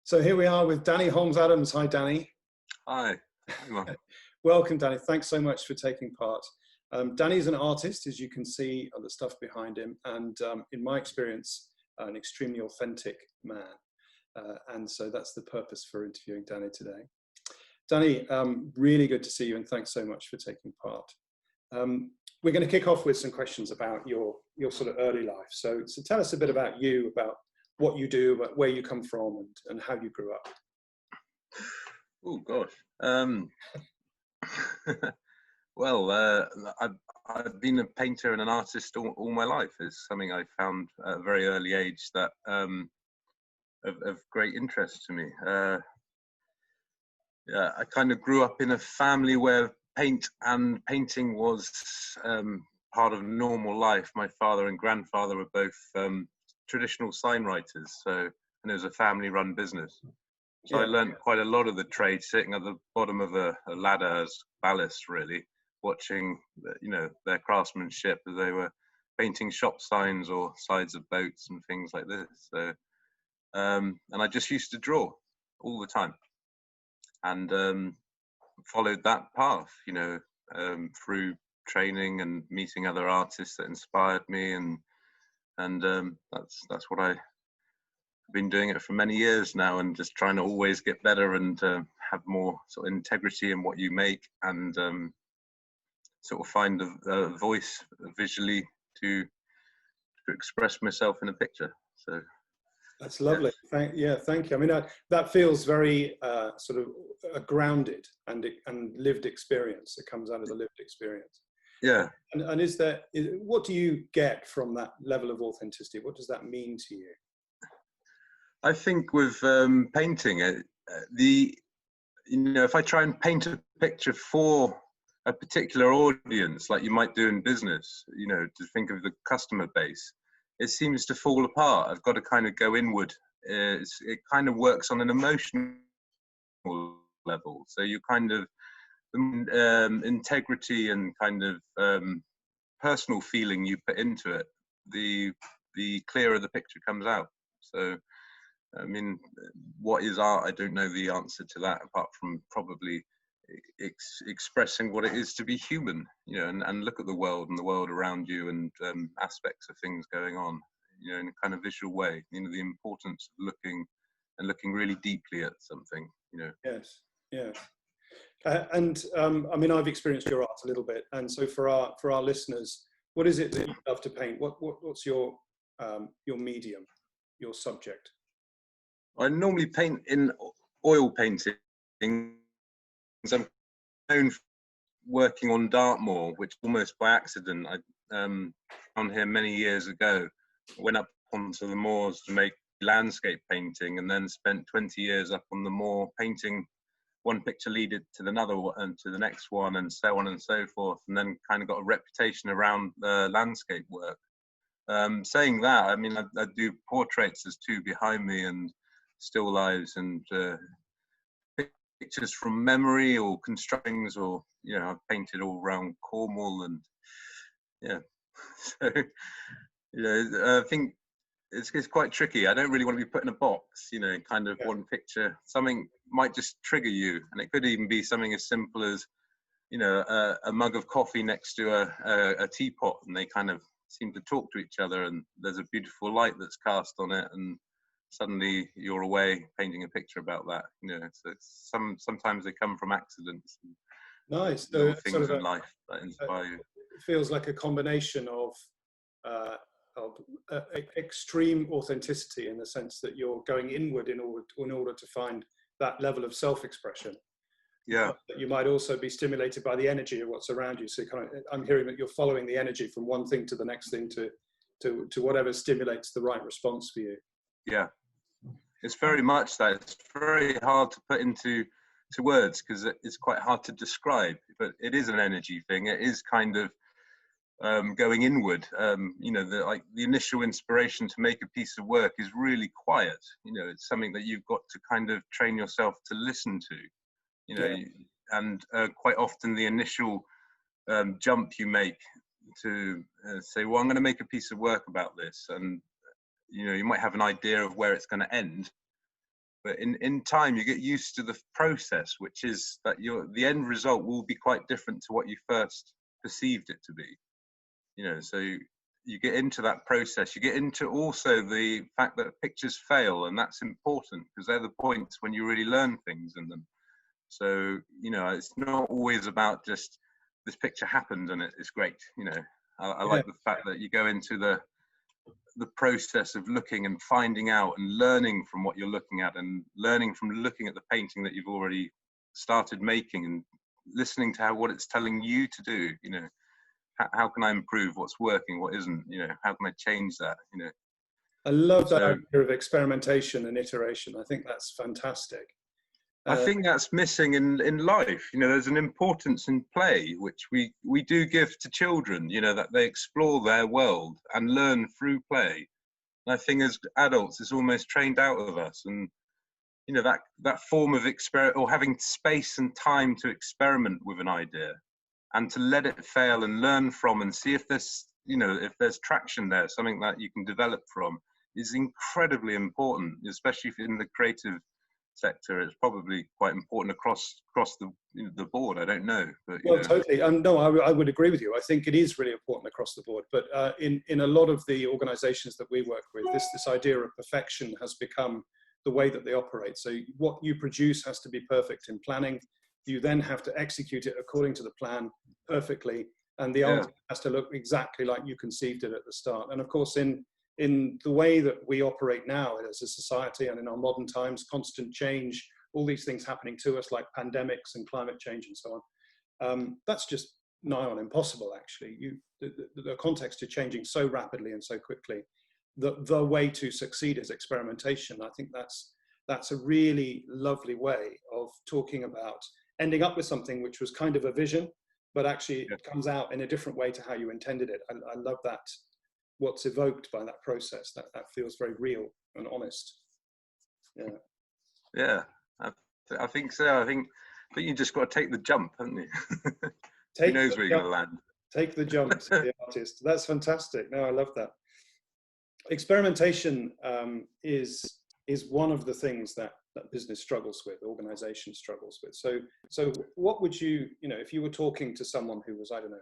So here we are with Danny Holmes-Adams. Hi, Danny. Hi. Welcome, Danny. Thanks so much for taking part. Danny's an artist, as you can see the stuff behind him, and in my experience, an extremely authentic man. And so that's the purpose for interviewing Danny today. Danny, really good to see you, and thanks so much for taking part. We're going to kick off with some questions about your sort of early life. So tell us a bit about you, about what you do, about where you come from, and how you grew up. Oh gosh. Well, I've been a painter and an artist all my life. It's something I found at a very early age that of great interest to me. Yeah, I kind of grew up in a family where paint and painting was part of normal life. My father and grandfather were both traditional sign writers, and it was a family-run business. So I learned quite a lot of the trade sitting at the bottom of a ladder as ballast, really, watching their craftsmanship as they were painting shop signs or sides of boats and things like this. So and I just used to draw all the time, and followed that path, through training and meeting other artists that inspired me, and that's what I've been doing it for many years now, and just trying to always get better and have more sort of integrity in what you make, and sort of find a voice visually to express myself in a picture. So that's lovely. Yeah. Thank you. I mean, that feels very sort of grounded and lived experience. It comes out of the lived experience. Yeah. And what do you get from that level of authenticity? What does that mean to you? I think with painting, if I try and paint a picture for a particular audience, like you might do in business, to think of the customer base, it seems to fall apart. I've got to kind of go inward. It kind of works on an emotional level. So you kind of integrity and kind of personal feeling you put into it, the clearer the picture comes out. So I mean, what is art? I don't know the answer to that, apart from probably expressing what it is to be human, and look at the world and the world around you, and aspects of things going on, in a kind of visual way. The importance of looking really deeply at something. Yes. And I mean, I've experienced your art a little bit, and so for our listeners, what is it that you love to paint? What's your medium, your subject? I normally paint in oil painting. I'm known for working on Dartmoor, which almost by accident I found here many years ago. I went up onto the moors to make landscape painting, and then spent 20 years up on the moor painting. One picture leaded to another and to the next one, and so on and so forth, and then kind of got a reputation around landscape work. Saying that, I mean, I do portraits as two behind me, and still lives, and pictures from memory or constructions, or I've painted all around Cornwall, and so I think it's quite tricky. I don't really want to be put in a box, kind of one picture. Something might just trigger you, and it could even be something as simple as a mug of coffee next to a teapot, and they kind of seem to talk to each other, and there's a beautiful light that's cast on it, and suddenly you're away painting a picture about that. So sometimes they come from accidents. Nice. Little things in life that inspire you. It feels like a combination of extreme authenticity, in the sense that you're going inward in order to find that level of self-expression. Yeah. But you might also be stimulated by the energy of what's around you. So I'm hearing that you're following the energy from one thing to the next thing to whatever stimulates the right response for you. Yeah. It's very much that. It's very hard to put into words, because it's quite hard to describe, but it is an energy thing. It is kind of going inward. The initial inspiration to make a piece of work is really quiet. It's something that you've got to kind of train yourself to listen to, and quite often the initial jump you make to say, well, I'm going to make a piece of work about this, and you might have an idea of where it's going to end, But in time, you get used to the process, which is that the end result will be quite different to what you first perceived it to be. You know, so you get into that process. You get into also the fact that pictures fail, and that's important because they're the points when you really learn things in them. So, you know, it's not always about just this picture happened and it's great. You know, I like the fact that you go into the process of looking and finding out and learning from what you're looking at, and learning from looking at the painting that you've already started making, and listening to what it's telling you to do. You know, how can I improve? What's working? What isn't? You know, how can I change that? You know, I love that idea of experimentation and iteration. I think that's fantastic. I think that's missing in life. You know, there's an importance in play, which we do give to children, you know, that they explore their world and learn through play. And I think as adults, it's almost trained out of us. And, you know, that form of experiment, or having space and time to experiment with an idea and to let it fail and learn from and see if there's, you know, if there's traction there, something that you can develop from, is incredibly important, especially in the creative sector. It's probably quite important across the board. I don't know, but well, totally. No, I would agree with you. I think it is really important across the board. But in a lot of the organisations that we work with, this idea of perfection has become the way that they operate. So what you produce has to be perfect in planning. You then have to execute it according to the plan perfectly, and the art has to look exactly like you conceived it at the start. And of course, in the way that we operate now as a society and in our modern times, constant change, all these things happening to us like pandemics and climate change and so on, that's just nigh on impossible, actually. The context is changing so rapidly and so quickly. The way to succeed is experimentation. I think that's a really lovely way of talking about ending up with something which was kind of a vision, but actually it comes out in a different way to how you intended it. I love that. What's evoked by that process, that feels very real and honest. I think so. I think you just got to take the jump, haven't you? Who knows where you're going to land? Take the jump, the artist. That's fantastic. No, I love that. Experimentation is one of the things that business struggles with, organization struggles with. So what would you know, if you were talking to someone who was, I don't know,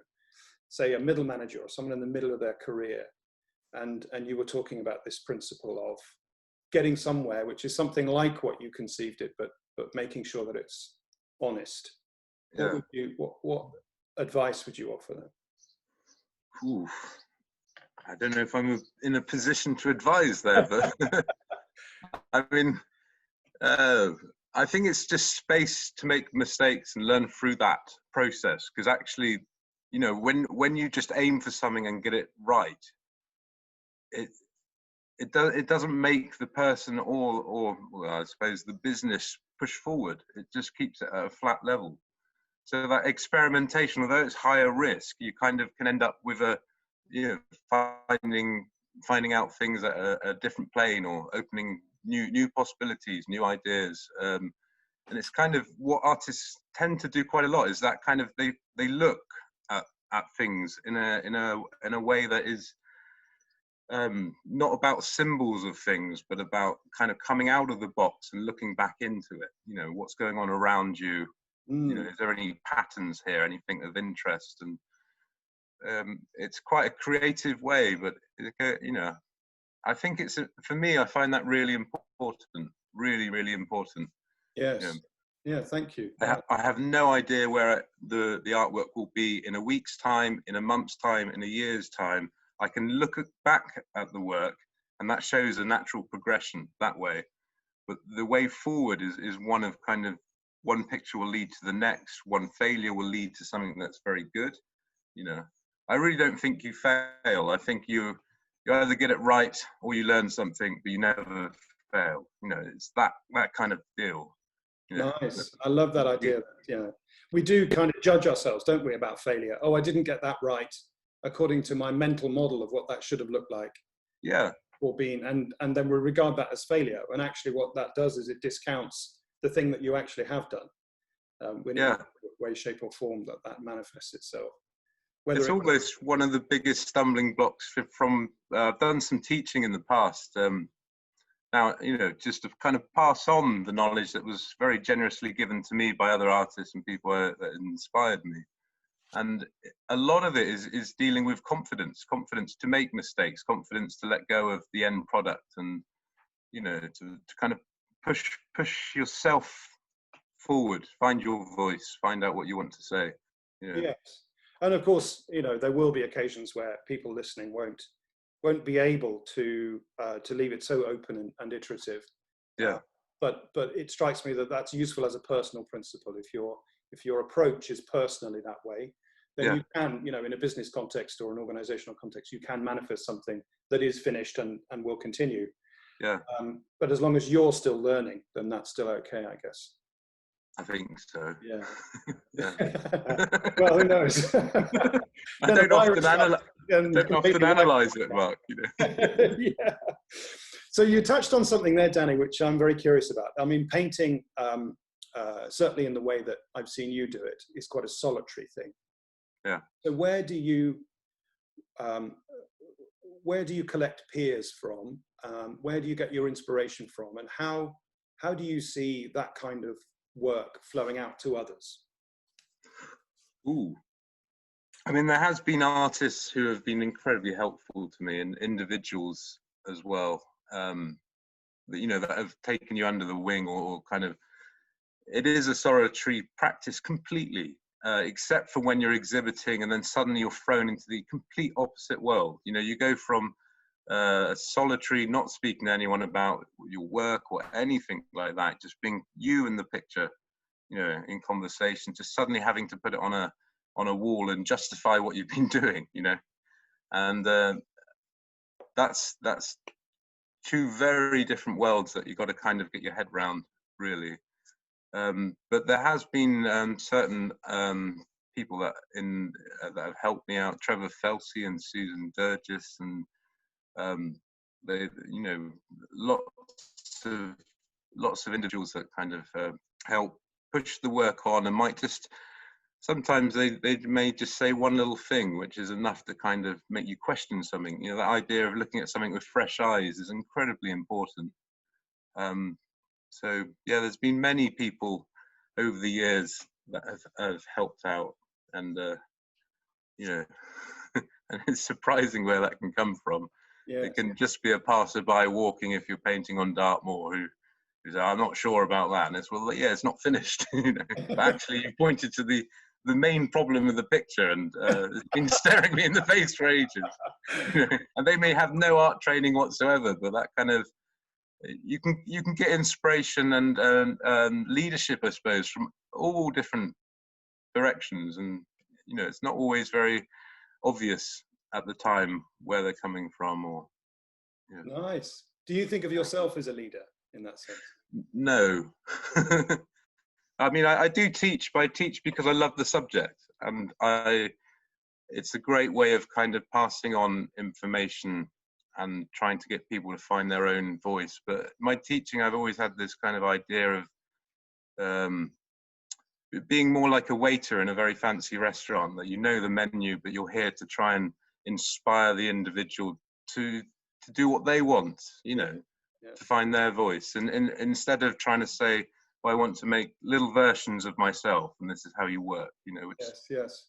say a middle manager or someone in the middle of their career, and you were talking about this principle of getting somewhere, which is something like what you conceived it, but making sure that it's honest. What advice would you offer them? Ooh, I don't know if I'm in a position to advise there, but I mean, I think it's just space to make mistakes and learn through that process. Because actually, you know, when you just aim for something and get it right, it doesn't make the person or well, I suppose the business push forward. It just keeps it at a flat level. So that experimentation, although it's higher risk, you kind of can end up with finding out things at a different plane, or opening new possibilities, new ideas. And it's kind of what artists tend to do quite a lot, is that kind of they look at things in a way that is not about symbols of things, but about kind of coming out of the box and looking back into it. You know, what's going on around you. You know, is there any patterns here, anything of interest? And it's quite a creative way, but you know, I think for me, I find that really important, really important. Yes. Yeah, thank you. I have no idea where the artwork will be in a week's time, in a month's time, in a year's time. I can look back at the work, and that shows a natural progression that way. But the way forward is one of kind of, one picture will lead to the next, one failure will lead to something that's very good. You know, I really don't think you fail. I think you either get it right or you learn something, but you never fail. You know, it's that kind of deal. You know? Nice. I love that idea. Yeah, we do kind of judge ourselves, don't we, about failure? Oh, I didn't get that right according to my mental model of what that should have looked like. Yeah. Or been, and then we regard that as failure. And actually, what that does is it discounts the thing that you actually have done. In a way, shape, or form that manifests itself. It's almost one of the biggest stumbling blocks from. I've done some teaching in the past, Now, just to kind of pass on the knowledge that was very generously given to me by other artists and people that inspired me. And a lot of it is dealing with confidence to make mistakes, confidence to let go of the end product, and to kind of push yourself forward, find your voice, find out what you want to say. Yes, and of course, there will be occasions where people listening won't be able to leave it so open and iterative. Yeah. But it strikes me that that's useful as a personal principle. If your approach is personally that way, then you can, in a business context or an organizational context, you can manifest something that is finished and will continue. Yeah. But as long as you're still learning, then that's still okay, I guess. I think so. Yeah. Yeah. Well, who knows? I don't often analyze it, Mark. Yeah. So you touched on something there, Danny, which I'm very curious about. I mean, painting, certainly in the way that I've seen you do it, is quite a solitary thing. Yeah. So where do you collect peers from? Where do you get your inspiration from? And how do you see that kind of work flowing out to others? Ooh. I mean, there has been artists who have been incredibly helpful to me, and individuals as well, that have taken you under the wing, or kind of, it is a solitary practice completely, except for when you're exhibiting and then suddenly you're thrown into the complete opposite world. You go from solitary, not speaking to anyone about your work or anything like that, just being you in the picture, in conversation, to suddenly having to put it on a wall and justify what you've been doing, and that's two very different worlds that you've got to kind of get your head round, really. But there has been certain people that have helped me out, Trevor Felsey and Susan Durgis, and they, lots of individuals that kind of help push the work on, and might just, sometimes they may just say one little thing which is enough to kind of make you question something. That idea of looking at something with fresh eyes is incredibly important. So yeah, there's been many people over the years that have helped out, and and it's surprising where that can come from. Yes. It can just be a passerby walking, if you're painting on Dartmoor, who's I'm not sure about that, and it's, well, yeah, it's not finished. But actually you pointed to the main problem of the picture, and it's been staring me in the face for ages. And they may have no art training whatsoever, but that kind of, you can get inspiration and leadership, I suppose, from all different directions, and it's not always very obvious at the time where they're coming from. Or Nice. Do you think of yourself as a leader in that sense? No. I mean, I do teach, but I teach because I love the subject, and it's a great way of kind of passing on information and trying to get people to find their own voice. But my teaching, I've always had this kind of idea of being more like a waiter in a very fancy restaurant, that the menu, but you're here to try and inspire the individual to do what they want, to find their voice. And instead of trying to say, well, I want to make little versions of myself, and this is how you work, which yes.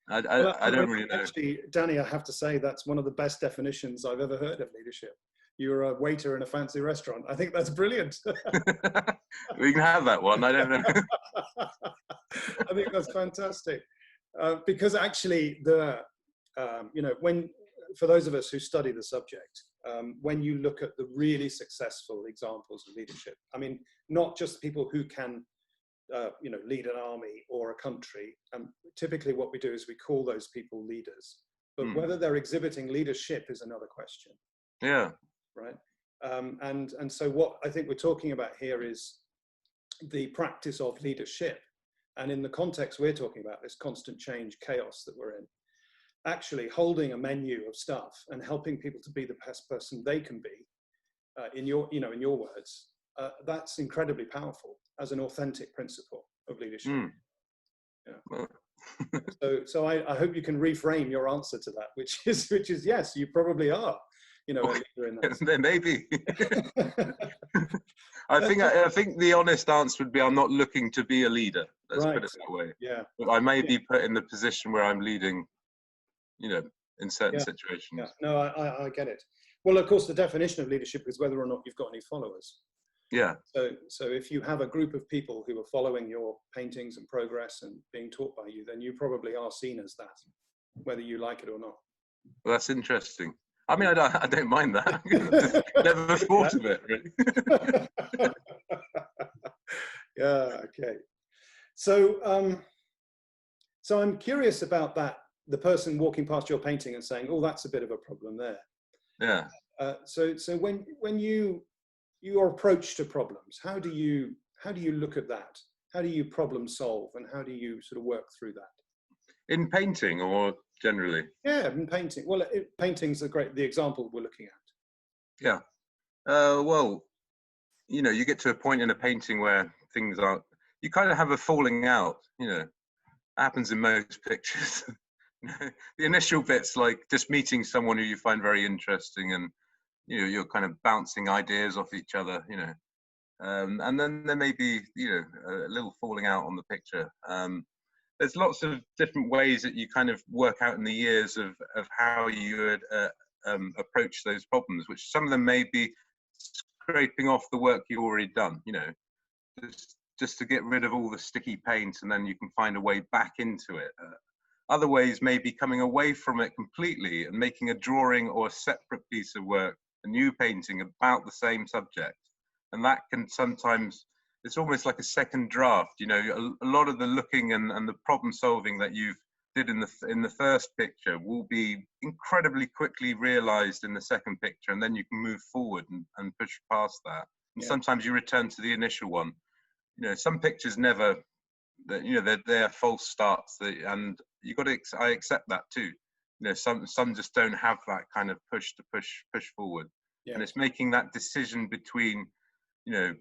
I don't really know. Actually, Danny, I have to say that's one of the best definitions I've ever heard of leadership. You're a waiter in a fancy restaurant. I think that's brilliant. We can have that one. I don't know. I think that's fantastic. Because actually, for those of us who study the subject, when you look at the really successful examples of leadership, I mean, not just people who can lead an army or a country. Typically what we do is we call those people leaders, but whether they're exhibiting leadership is another question. Yeah. Right. And so what I think we're talking about here is the practice of leadership. And in the context we're talking about, this constant change chaos that we're in, actually holding a menu of stuff and helping people to be the best person they can be, in your words, that's incredibly powerful as an authentic principle of leadership. Yeah. So I hope you can reframe your answer to that, which is yes, you probably are. you know, a leader in that. There may be. I think the honest answer would be I'm not looking to be a leader. Let's put it that way. Yeah. But I may be put in the position where I'm leading, you know, in certain Yeah. situations. Yeah. No, I get it. Well, of course, the definition of leadership is whether or not you've got any followers. Yeah. So if you have a group of people who are following your paintings and progress and being taught by you, then you probably are seen as that, whether you like it or not. Well, that's interesting. I mean, I don't mind that. Never thought of it, really. Yeah. Okay. So, so I'm curious about that. The person walking past your painting and saying, "Oh, that's a bit of a problem there." Yeah. So when your approach to problems, how do you look at that? How do you problem solve, and how do you sort of work through that? In painting or generally? Yeah, in painting. Well, painting's the example we're looking at. Yeah. Well, you know, you get to a point in a painting where things are, you kind of have a falling out, you know, happens in most pictures. The initial bit's like just meeting someone who you find very interesting, and you know, you're kind of bouncing ideas off each other, you know, and then there may be, you know, a little falling out on the picture. There's lots of different ways that you kind of work out in the years of how you would approach those problems, which some of them may be scraping off the work you've already done, you know, just to get rid of all the sticky paint, and then you can find a way back into it. Other ways may be coming away from it completely and making a drawing or a separate piece of work, a new painting about the same subject. And that can sometimes, it's almost like a second draft, you know, a lot of the looking and the problem solving that you've did in the first picture will be incredibly quickly realized in the second picture, and then you can move forward and push past that. And sometimes you return to the initial one. You know, some pictures never, you know, they're false starts, and you got to, I accept that too. You know, some just don't have that kind of push forward. And it's making that decision between, you know,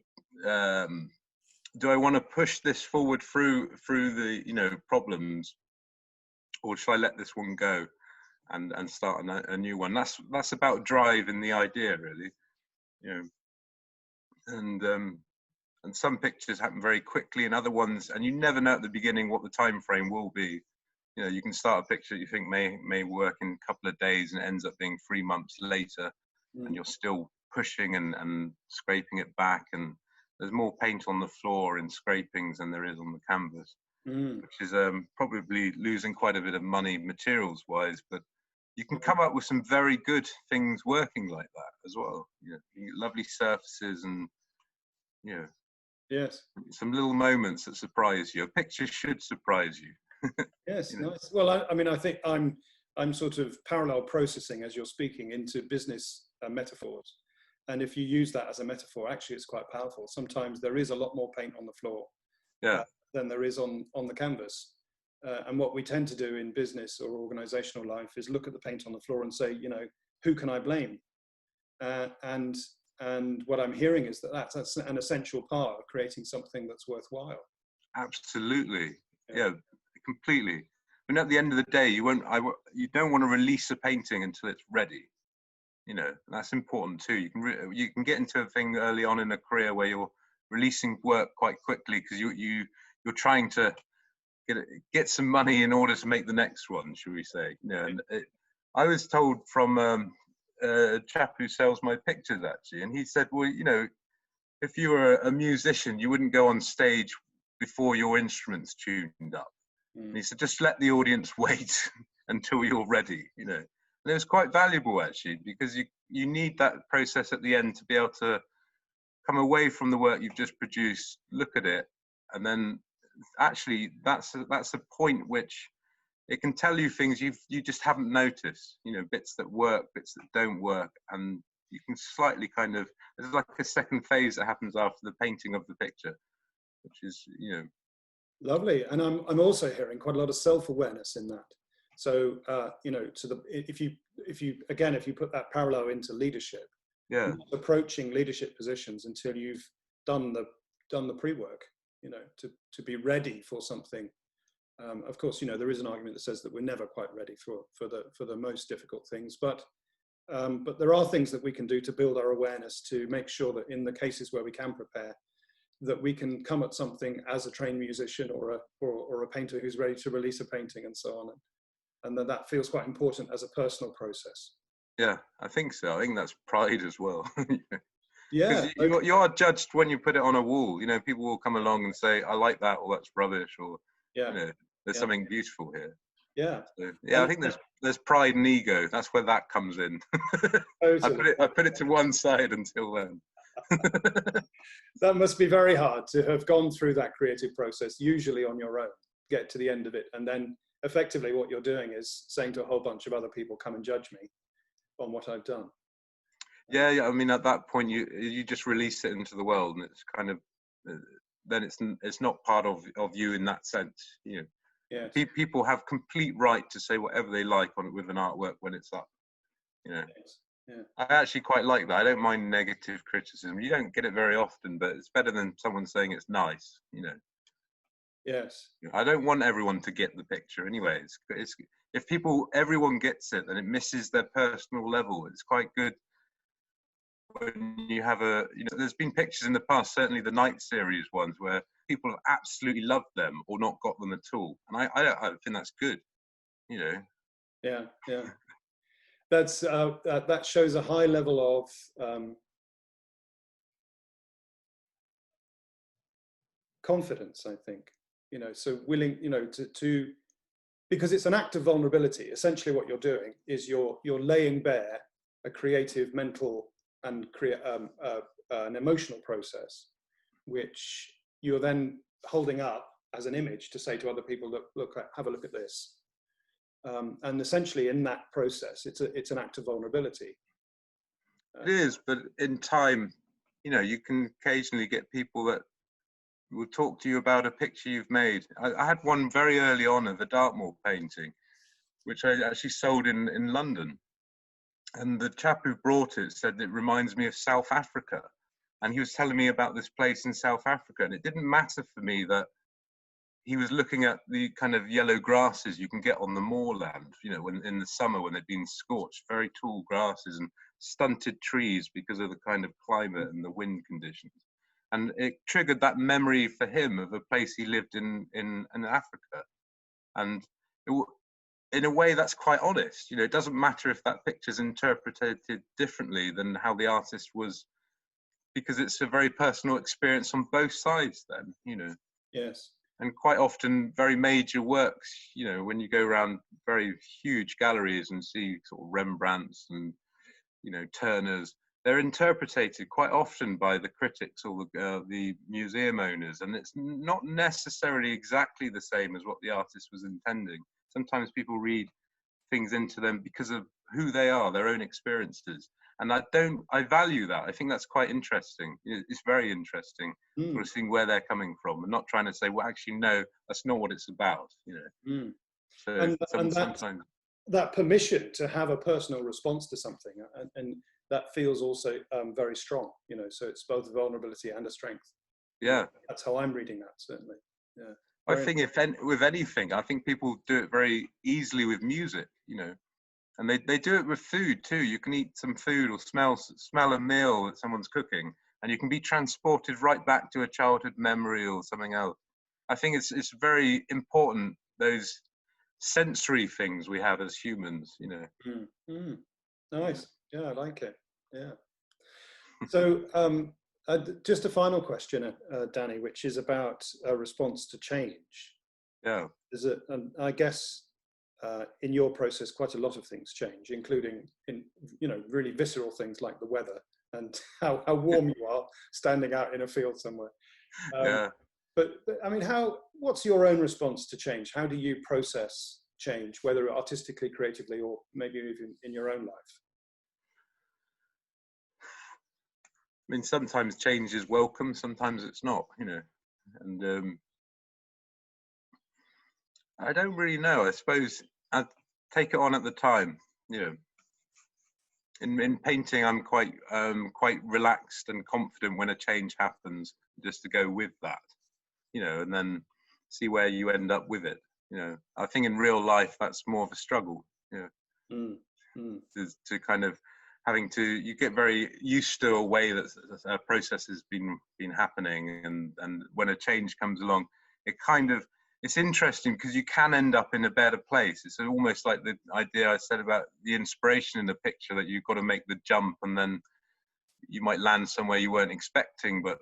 do I want to push this forward through the, you know, problems, or should I let this one go and start a new one? That's about drive in the idea, really, you know. And some pictures happen very quickly, and other ones, and you never know at the beginning what the time frame will be. You know, you can start a picture that you think may work in a couple of days, and it ends up being 3 months later, and you're still pushing and scraping it back, and there's more paint on the floor in scrapings than there is on the canvas, which is probably losing quite a bit of money materials wise, but you can come up with some very good things working like that as well. You know, lovely surfaces, and you know, yes, some little moments that surprise you. A picture should surprise you. Yes, You know? nice. Well, I mean, I think I'm sort of parallel processing as you're speaking into business metaphors. And if you use that as a metaphor, actually, it's quite powerful. Sometimes there is a lot more paint on the floor than there is on the canvas. And what we tend to do in business or organizational life is look at the paint on the floor and say, you know, who can I blame? And what I'm hearing is that's an essential part of creating something that's worthwhile. Absolutely. Yeah, completely. And at the end of the day, you don't want to release a painting until it's ready. You know, that's important too. You can get into a thing early on in a career where you're releasing work quite quickly because you're trying to get some money in order to make the next one, should we say? You know, and I was told from a chap who sells my pictures actually, and he said, well, you know, if you were a musician, you wouldn't go on stage before your instrument's tuned up. And he said, just let the audience wait until you're ready, you know. And it was quite valuable actually, because you need that process at the end to be able to come away from the work you've just produced, look at it, and then actually that's a point which it can tell you things you just haven't noticed, you know, bits that work, bits that don't work, and you can slightly kind of, there's like a second phase that happens after the painting of the picture, which is, you know. Lovely. And I'm also hearing quite a lot of self-awareness in that. So, you know, if you put that parallel into leadership, yeah, approaching leadership positions until you've done the pre-work, you know, to be ready for something. Of course, you know, there is an argument that says that we're never quite ready for the most difficult things, but But there are things that we can do to build our awareness, to make sure that in the cases where we can prepare, that we can come at something as a trained musician or a painter who's ready to release a painting and so on. And that feels quite important as a personal process. Yeah, I think so. I think that's pride as well. Yeah. Because you are judged when you put it on a wall. You know, people will come along and say, I like that, or that's rubbish, or, yeah. you know, there's something beautiful here. Yeah. So, yeah, I think there's pride and ego. That's where that comes in. Totally. I put it to one side until then. That must be very hard to have gone through that creative process, usually on your own, get to the end of it, and then effectively what you're doing is saying to a whole bunch of other people, come and judge me on what I've done. Yeah. I mean, at that point, you just release it into the world, and it's kind of then it's not part of you in that sense. You know, yes. People have complete right to say whatever they like on it with an artwork when it's up. You know, Yes. Yeah. I actually quite like that. I don't mind negative criticism. You don't get it very often, but it's better than someone saying it's nice. You know. Yes. I don't want everyone to get the picture anyway. It's if everyone gets it, then it misses their personal level. It's quite good when you have there's been pictures in the past, certainly the Night series ones, where people have absolutely loved them or not got them at all, and I think that's good. You know. Yeah. That's that shows a high level of confidence, I think. You know, so willing, you know, to because it's an act of vulnerability. Essentially, what you're doing is you're laying bare a creative, mental, and an emotional process, which you're then holding up as an image to say to other people, look, have a look at this. And essentially, in that process, it's an act of vulnerability. It is, but in time, you know, you can occasionally get people that will talk to you about a picture you've made. I had one very early on of a Dartmoor painting, which I actually sold in London. And the chap who brought it said it reminds me of South Africa. And he was telling me about this place in South Africa. And it didn't matter for me that he was looking at the kind of yellow grasses you can get on the moorland, you know, when in the summer when they've been scorched, very tall grasses and stunted trees because of the kind of climate and the wind conditions. And it triggered that memory for him of a place he lived in Africa. And in a way, that's quite honest. You know, it doesn't matter if that picture's interpreted differently than how the artist was, because it's a very personal experience on both sides then, you know. Yes. And quite often very major works, you know, when you go around very huge galleries and see sort of Rembrandts and, you know, Turners, they're interpreted quite often by the critics or the museum owners, and it's not necessarily exactly the same as what the artist was intending. Sometimes people read things into them because of who they are, their own experiences. And I value that. I think that's quite interesting. It's very interesting, sort of seeing where they're coming from and not trying to say, well, actually, no, that's not what it's about, you know. So sometimes that permission to have a personal response to something, and that feels also very strong, you know, so it's both a vulnerability and a strength. Yeah. That's how I'm reading that, certainly. Yeah. I think with anything, I think people do it very easily with music, you know, and they do it with food too. You can eat some food or smell a meal that someone's cooking, and you can be transported right back to a childhood memory or something else. I think it's very important, those sensory things we have as humans, you know. Nice. Yeah, I like it. Yeah. So just a final question, Danny, which is about a response to change. Yeah. And I guess in your process, quite a lot of things change, including in, you know, really visceral things like the weather and how warm you are standing out in a field somewhere. Yeah. But I mean, what's your own response to change? How do you process change, whether artistically, creatively, or maybe even in your own life? I mean, sometimes change is welcome, sometimes it's not, you know. And I don't really know. I suppose I take it on at the time, you know. In painting, I'm quite relaxed and confident when a change happens, just to go with that, you know, and then see where you end up with it. You know, I think in real life that's more of a struggle, you know, to kind of you get very used to a way that a process has been happening, and when a change comes along, it's interesting because you can end up in a better place. It's almost like the idea I said about the inspiration in the picture, that you've got to make the jump and then you might land somewhere you weren't expecting. But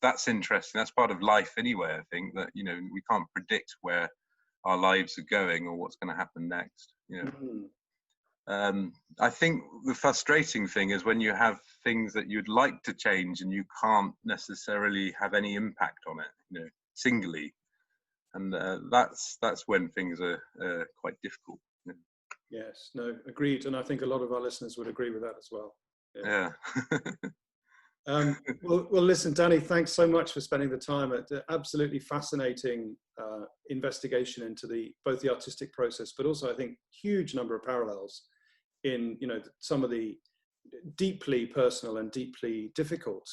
that's interesting. That's part of life anyway. I think that we can't predict where our lives are going or what's going to happen next. I think the frustrating thing is when you have things that you'd like to change and you can't necessarily have any impact on it, singly, and that's when things are quite difficult. Yes, no, agreed, and I think a lot of our listeners would agree with that as well. Yeah. Well, listen, Danny, thanks so much for spending the time. Absolutely fascinating investigation into both the artistic process, but also I think huge number of parallels in some of the deeply personal and deeply difficult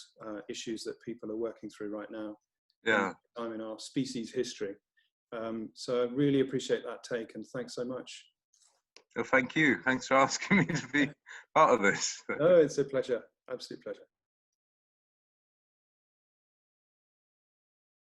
issues that people are working through right now. Yeah. In our species history. So I really appreciate that take, and thanks so much. Well, thank you. Thanks for asking me to be part of this. No, it's a pleasure. Absolute pleasure.